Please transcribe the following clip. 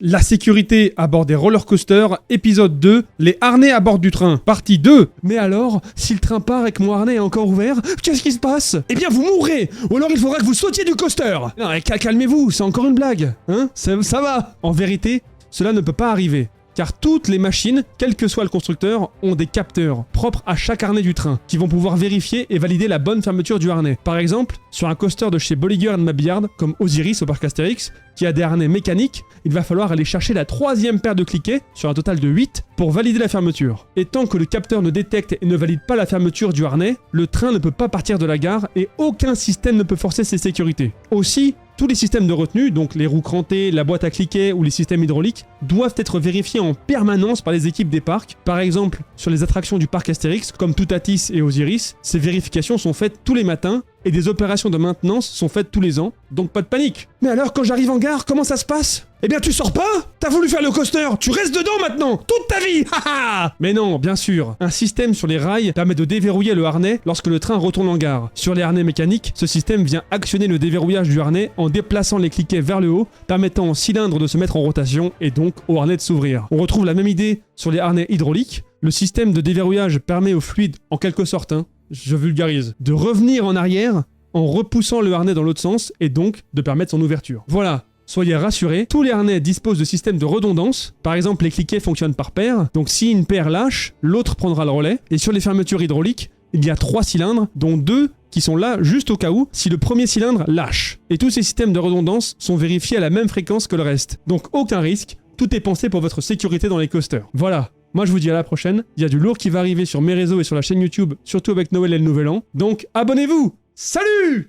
La sécurité à bord des roller coasters, épisode 2, les harnais à bord du train, partie 2. Mais alors, si le train part et que mon harnais est encore ouvert, qu'est-ce qui se passe? Eh bien vous mourrez. Ou alors il faudra que vous sautiez du coaster. Non, calmez-vous, c'est encore une blague. Hein, ça va. En vérité, cela ne peut pas arriver. Car toutes les machines, quel que soit le constructeur, ont des capteurs propres à chaque harnais du train, qui vont pouvoir vérifier et valider la bonne fermeture du harnais. Par exemple, sur un coaster de chez Bolliger & Mabillard, comme Osiris au parc Astérix, qui a des harnais mécaniques, il va falloir aller chercher la troisième paire de cliquets, sur un total de 8, pour valider la fermeture. Et tant que le capteur ne détecte et ne valide pas la fermeture du harnais, le train ne peut pas partir de la gare et aucun système ne peut forcer ses sécurités. Aussi, tous les systèmes de retenue, donc les roues crantées, la boîte à cliquets ou les systèmes hydrauliques, doivent être vérifiés en permanence par les équipes des parcs. Par exemple, sur les attractions du parc Astérix, comme Toutatis et Osiris, ces vérifications sont faites tous les matins et des opérations de maintenance sont faites tous les ans, donc pas de panique. Mais alors, quand j'arrive en gare, comment ça se passe? Eh bien, tu sors pas? T'as voulu faire le coaster, tu restes dedans maintenant, toute ta vie. Haha. Mais non, bien sûr, un système sur les rails permet de déverrouiller le harnais lorsque le train retourne en gare. Sur les harnais mécaniques, ce système vient actionner le déverrouillage du harnais en déplaçant les cliquets vers le haut, permettant au cylindre de se mettre en rotation et donc au harnais de s'ouvrir. On retrouve la même idée sur les harnais hydrauliques. Le système de déverrouillage permet au fluide, en quelque sorte, je vulgarise, de revenir en arrière en repoussant le harnais dans l'autre sens et donc de permettre son ouverture. Voilà. Soyez rassurés, tous les harnais disposent de systèmes de redondance. Par exemple, les cliquets fonctionnent par paire, donc si une paire lâche, l'autre prendra le relais. Et sur les fermetures hydrauliques, il y a 3 cylindres, dont 2 qui sont là juste au cas où, si le premier cylindre lâche. Et tous ces systèmes de redondance sont vérifiés à la même fréquence que le reste. Donc aucun risque, tout est pensé pour votre sécurité dans les coasters. Voilà. Moi je vous dis à la prochaine, il y a du lourd qui va arriver sur mes réseaux et sur la chaîne YouTube, surtout avec Noël et le Nouvel An. Donc abonnez-vous. Salut!